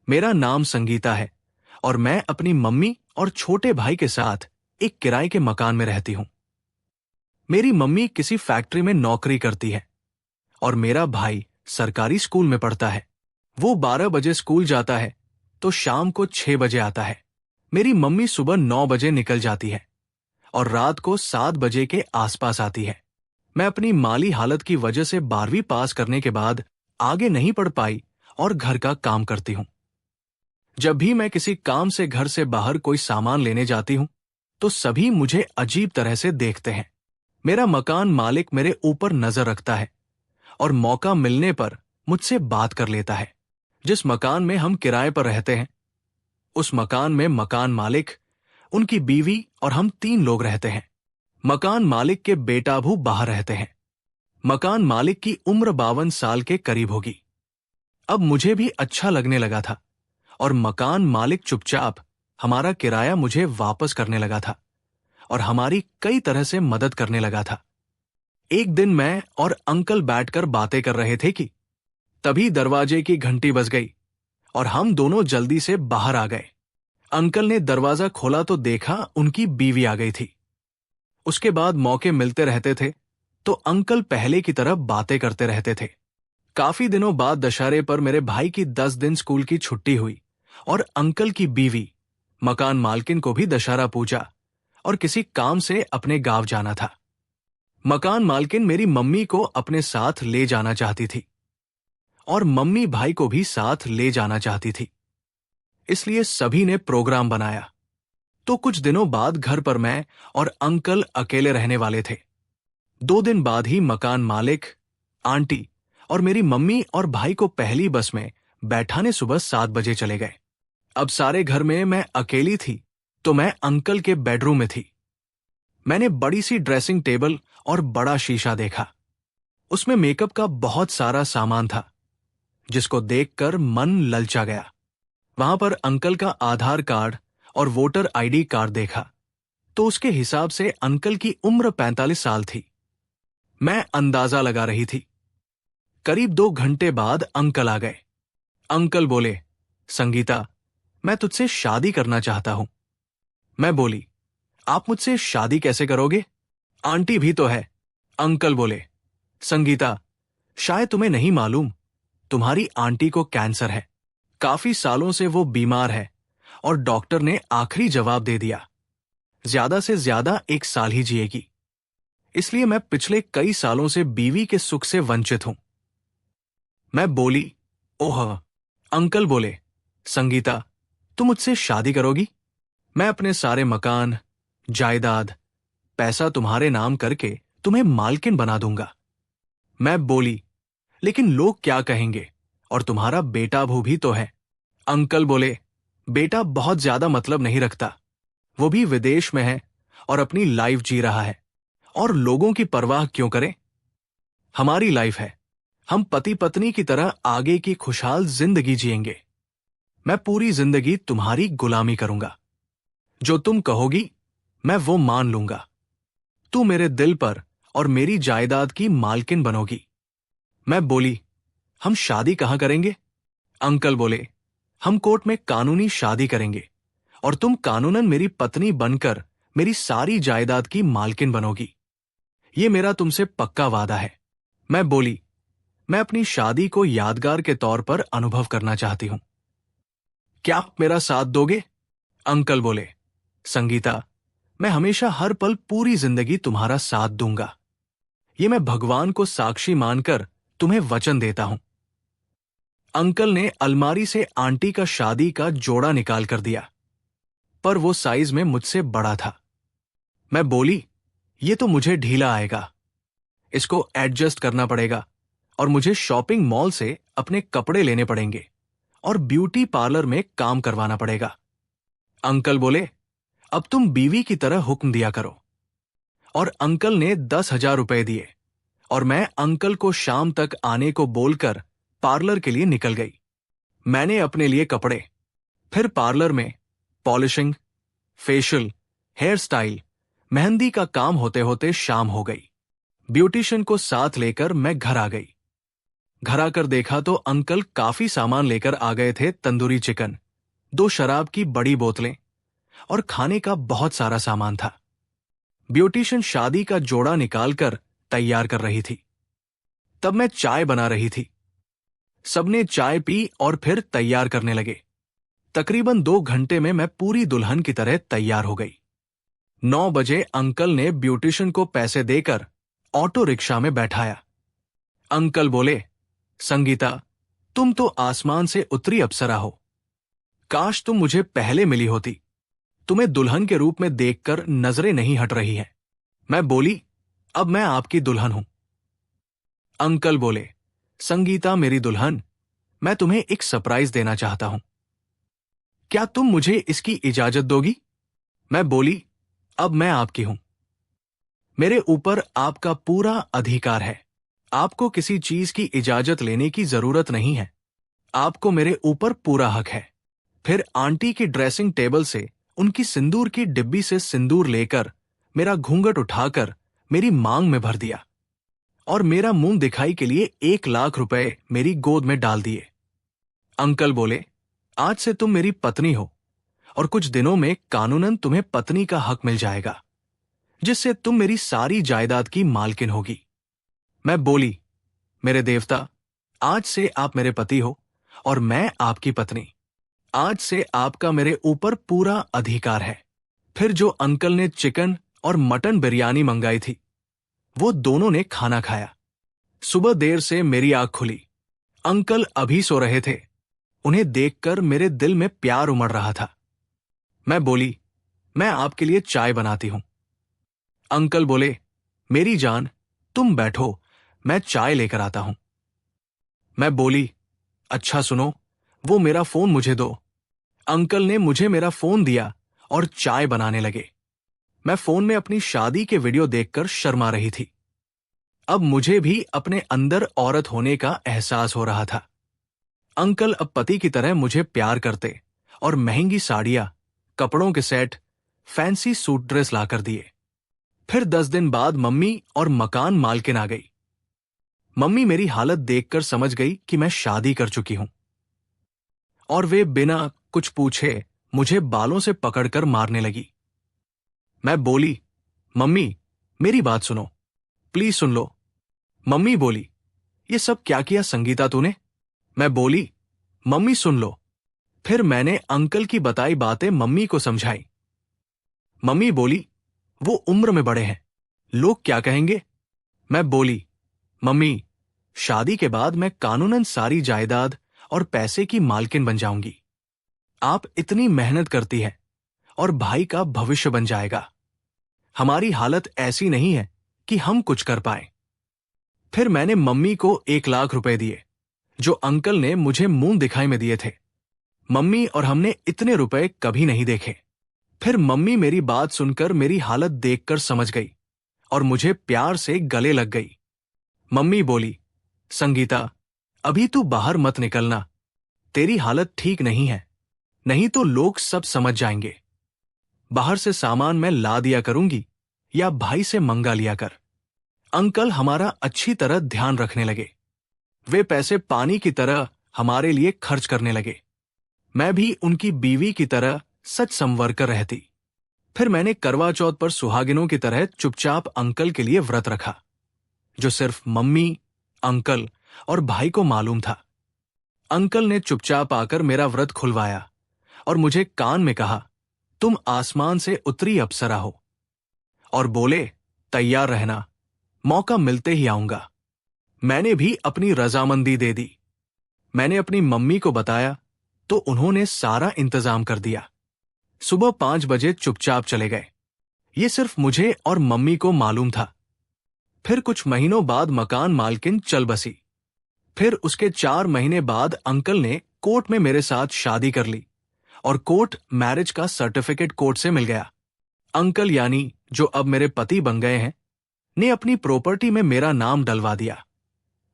मेरा नाम संगीता है और मैं अपनी मम्मी और छोटे भाई के साथ एक किराए के मकान में रहती हूँ। मेरी मम्मी किसी फैक्ट्री में नौकरी करती है और मेरा भाई सरकारी स्कूल में पढ़ता है। वो 12 बजे स्कूल जाता है तो शाम को 6 बजे आता है। मेरी मम्मी सुबह 9 बजे निकल जाती है और रात को 7 बजे के आसपास आती है। मैं अपनी माली हालत की वजह से 12वीं पास करने के बाद आगे नहीं पढ़ पाई और घर का काम करती हूँ। जब भी मैं किसी काम से घर से बाहर कोई सामान लेने जाती हूँ तो सभी मुझे अजीब तरह से देखते हैं। मेरा मकान मालिक मेरे ऊपर नजर रखता है और मौका मिलने पर मुझसे बात कर लेता है। जिस मकान में हम किराए पर रहते हैं उस मकान में मकान मालिक, उनकी बीवी और हम 3 लोग रहते हैं। मकान मालिक के बेटा भी बाहर रहते हैं। मकान मालिक की उम्र 52 साल के करीब होगी। अब मुझे भी अच्छा लगने लगा था और मकान मालिक चुपचाप हमारा किराया मुझे वापस करने लगा था और हमारी कई तरह से मदद करने लगा था। एक दिन मैं और अंकल बैठकर बातें कर रहे थे कि तभी दरवाजे की घंटी बज गई और हम दोनों जल्दी से बाहर आ गए। अंकल ने दरवाजा खोला तो देखा उनकी बीवी आ गई थी। उसके बाद मौके मिलते रहते थे तो अंकल पहले की तरह बातें करते रहते थे। काफी दिनों बाद दशहरे पर मेरे भाई की 10 दिन स्कूल की छुट्टी हुई और अंकल की बीवी मकान मालकिन को भी दशहरा पूजा और किसी काम से अपने गांव जाना था। मकान मालकिन मेरी मम्मी को अपने साथ ले जाना चाहती थी और मम्मी भाई को भी साथ ले जाना चाहती थी, इसलिए सभी ने प्रोग्राम बनाया। तो कुछ दिनों बाद घर पर मैं और अंकल अकेले रहने वाले थे। 2 दिन बाद ही मकान मालिक, आंटी और मेरी मम्मी और भाई को पहली बस में बैठाने सुबह 7 बजे चले गए। अब सारे घर में मैं अकेली थी तो मैं अंकल के बेडरूम में थी। मैंने बड़ी सी ड्रेसिंग टेबल और बड़ा शीशा देखा। उसमें मेकअप का बहुत सारा सामान था जिसको देखकर मन ललचा गया। वहां पर अंकल का आधार कार्ड और वोटर आईडी कार्ड देखा तो उसके हिसाब से अंकल की उम्र 45 साल थी। मैं अंदाजा लगा रही थी। करीब 2 घंटे बाद अंकल आ गए। अंकल बोले, संगीता, मैं तुझसे शादी करना चाहता हूं। मैं बोली, आप मुझसे शादी कैसे करोगे? आंटी भी तो है। अंकल बोले, संगीता, शायद तुम्हें नहीं मालूम, तुम्हारी आंटी को कैंसर है। काफी सालों से वो बीमार है और डॉक्टर ने आखिरी जवाब दे दिया, ज्यादा से ज्यादा 1 साल ही जिएगी। इसलिए मैं पिछले कई सालों से बीवी के सुख से वंचित हूं। मैं बोली, ओह। अंकल बोले, संगीता, तुम मुझसे शादी करोगी? मैं अपने सारे मकान, जायदाद, पैसा तुम्हारे नाम करके तुम्हें मालकिन बना दूंगा। मैं बोली, लेकिन लोग क्या कहेंगे, और तुम्हारा बेटा भी तो है। अंकल बोले, बेटा बहुत ज्यादा मतलब नहीं रखता, वो भी विदेश में है और अपनी लाइफ जी रहा है, और लोगों की परवाह क्यों करे? हमारी लाइफ है, हम पति पत्नी की तरह आगे की खुशहाल जिंदगी जिएंगे। मैं पूरी जिंदगी तुम्हारी गुलामी करूंगा। जो तुम कहोगी मैं वो मान लूंगा। तू मेरे दिल पर और मेरी जायदाद की मालकिन बनोगी। मैं बोली, हम शादी कहां करेंगे? अंकल बोले, हम कोर्ट में कानूनी शादी करेंगे और तुम कानूनन मेरी पत्नी बनकर मेरी सारी जायदाद की मालकिन बनोगी। ये मेरा तुमसे पक्का वादा है। मैं बोली, मैं अपनी शादी को यादगार के तौर पर अनुभव करना चाहती हूं। क्या आप मेरा साथ दोगे? अंकल बोले, संगीता, मैं हमेशा हर पल पूरी जिंदगी तुम्हारा साथ दूंगा। ये मैं भगवान को साक्षी मानकर तुम्हें वचन देता हूं। अंकल ने अलमारी से आंटी का शादी का जोड़ा निकाल कर दिया, पर वो साइज में मुझसे बड़ा था। मैं बोली, ये तो मुझे ढीला आएगा, इसको एडजस्ट करना पड़ेगा और मुझे शॉपिंग मॉल से अपने कपड़े लेने पड़ेंगे और ब्यूटी पार्लर में काम करवाना पड़ेगा। अंकल बोले, अब तुम बीवी की तरह हुक्म दिया करो। और अंकल ने 10,000 रुपए दिए और मैं अंकल को शाम तक आने को बोलकर पार्लर के लिए निकल गई। मैंने अपने लिए कपड़े, फिर पार्लर में polishing, facial, hair style, mehndi का काम होते होते शाम हो गई। ब्यूटिशियन को साथ लेकर मैं घर आ गई। घर आकर देखा तो अंकल काफी सामान लेकर आ गए थे। तंदूरी चिकन, 2 शराब की बड़ी बोतलें और खाने का बहुत सारा सामान था। ब्यूटिशियन शादी का जोड़ा निकालकर तैयार कर रही थी। तब मैं चाय बना रही थी। सबने चाय पी और फिर तैयार करने लगे। तकरीबन 2 घंटे में मैं पूरी दुल्हन की तरह तैयार हो गई। 9 बजे अंकल ने ब्यूटिशियन को पैसे देकर ऑटो रिक्शा में बैठाया। अंकल बोले, संगीता, तुम तो आसमान से उतरी अप्सरा हो। काश तुम मुझे पहले मिली होती। तुम्हें दुल्हन के रूप में देखकर नजरें नहीं हट रही हैं। मैं बोली, अब मैं आपकी दुल्हन हूं। अंकल बोले, संगीता मेरी दुल्हन, मैं तुम्हें एक सरप्राइज देना चाहता हूं। क्या तुम मुझे इसकी इजाजत दोगी? मैं बोली, अब मैं आपकी हूं। मेरे ऊपर आपका पूरा अधिकार है। आपको किसी चीज की इजाजत लेने की जरूरत नहीं है। आपको मेरे ऊपर पूरा हक है। फिर आंटी की ड्रेसिंग टेबल से उनकी सिंदूर की डिब्बी से सिंदूर लेकर मेरा घूंघट उठाकर मेरी मांग में भर दिया और मेरा मुंह दिखाई के लिए 1 लाख रुपए मेरी गोद में डाल दिए। अंकल बोले, आज से तुम मेरी पत्नी हो और कुछ दिनों में कानूनन तुम्हें पत्नी का हक मिल जाएगा, जिससे तुम मेरी सारी जायदाद की मालकिन होगी। मैं बोली, मेरे देवता, आज से आप मेरे पति हो और मैं आपकी पत्नी। आज से आपका मेरे ऊपर पूरा अधिकार है। फिर जो अंकल ने चिकन और मटन बिरयानी मंगाई थी, वो दोनों ने खाना खाया। सुबह देर से मेरी आंख खुली। अंकल अभी सो रहे थे। उन्हें देखकर मेरे दिल में प्यार उमड़ रहा था। मैं बोली, मैं आपके लिए चाय बनाती हूं। अंकल बोले, मेरी जान, तुम बैठो, मैं चाय लेकर आता हूं। मैं बोली, अच्छा सुनो, वो मेरा फोन मुझे दो। अंकल ने मुझे मेरा फोन दिया और चाय बनाने लगे। मैं फोन में अपनी शादी के वीडियो देखकर शर्मा रही थी। अब मुझे भी अपने अंदर औरत होने का एहसास हो रहा था। अंकल अब पति की तरह मुझे प्यार करते और महंगी साड़ियां, कपड़ों के सेट, फैंसी सूट ड्रेस लाकर दिए। फिर 10 दिन बाद मम्मी और मकान मालकिन आ गई। मम्मी मेरी हालत देखकर समझ गई कि मैं शादी कर चुकी हूं और वे बिना कुछ पूछे मुझे बालों से पकड़कर मारने लगी। मैं बोली, मम्मी मेरी बात सुनो, प्लीज सुन लो। मम्मी बोली, ये सब क्या किया संगीता तूने? मैं बोली, मम्मी सुन लो। फिर मैंने अंकल की बताई बातें मम्मी को समझाई। मम्मी बोली, वो उम्र में बड़े हैं, लोग क्या कहेंगे? मैं बोली, मम्मी, शादी के बाद मैं कानूनन सारी जायदाद और पैसे की मालकिन बन जाऊंगी। आप इतनी मेहनत करती हैं और भाई का भविष्य बन जाएगा। हमारी हालत ऐसी नहीं है कि हम कुछ कर पाए। फिर मैंने मम्मी को 1 लाख रुपए दिए, जो अंकल ने मुझे मुंह दिखाई में दिए थे। मम्मी और हमने इतने रुपए कभी नहीं देखे। फिर मम्मी मेरी बात सुनकर मेरी हालत देखकर समझ गई और मुझे प्यार से गले लग गई। मम्मी बोली, संगीता, अभी तू बाहर मत निकलना, तेरी हालत ठीक नहीं है, नहीं तो लोग सब समझ जाएंगे। बाहर से सामान मैं ला दिया करूंगी या भाई से मंगा लिया कर। अंकल हमारा अच्छी तरह ध्यान रखने लगे। वे पैसे पानी की तरह हमारे लिए खर्च करने लगे। मैं भी उनकी बीवी की तरह सच संवर कर रहती। फिर मैंने करवा चौथ पर सुहागिनों की तरह चुपचाप अंकल के लिए व्रत रखा, जो सिर्फ मम्मी, अंकल और भाई को मालूम था। अंकल ने चुपचाप आकर मेरा व्रत खुलवाया और मुझे कान में कहा, तुम आसमान से उतरी अप्सरा हो, और बोले, तैयार रहना, मौका मिलते ही आऊंगा। मैंने भी अपनी रजामंदी दे दी। मैंने अपनी मम्मी को बताया तो उन्होंने सारा इंतजाम कर दिया। सुबह 5 बजे चुपचाप चले गए। ये सिर्फ मुझे और मम्मी को मालूम था। फिर कुछ महीनों बाद मकान मालकिन चल बसी। फिर उसके 4 महीने बाद अंकल ने कोर्ट में मेरे साथ शादी कर ली और कोर्ट मैरिज का सर्टिफिकेट कोर्ट से मिल गया। अंकल यानी जो अब मेरे पति बन गए हैं, ने अपनी प्रॉपर्टी में मेरा नाम डलवा दिया।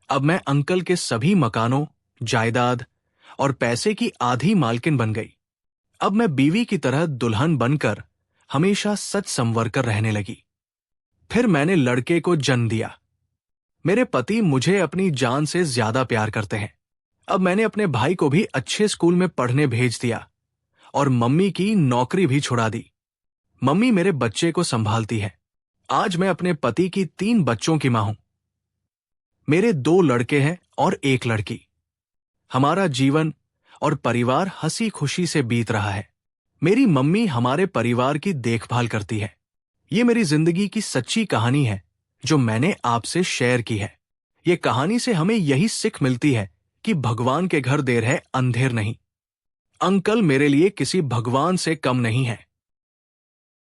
अब मैं अंकल के सभी मकानों, जायदाद और पैसे की आधी मालकिन बन गई। अब मैं बीवी की तरह दुल्हन बनकर हमेशा सच संवर कर रहने लगी। फिर मैंने लड़के को जन्म दिया। मेरे पति मुझे अपनी जान से ज्यादा प्यार करते हैं। अब मैंने अपने भाई को भी अच्छे स्कूल में पढ़ने भेज दिया और मम्मी की नौकरी भी छुड़ा दी। मम्मी मेरे बच्चे को संभालती है। आज मैं अपने पति की 3 बच्चों की मां हूं। मेरे 2 लड़के हैं और 1 लड़की। हमारा जीवन और परिवार हंसी खुशी से बीत रहा है। मेरी मम्मी हमारे परिवार की देखभाल करती है। ये मेरी जिंदगी की सच्ची कहानी है जो मैंने आपसे शेयर की है। ये कहानी से हमें यही सीख मिलती है कि भगवान के घर देर है अंधेर नहीं। अंकल मेरे लिए किसी भगवान से कम नहीं है।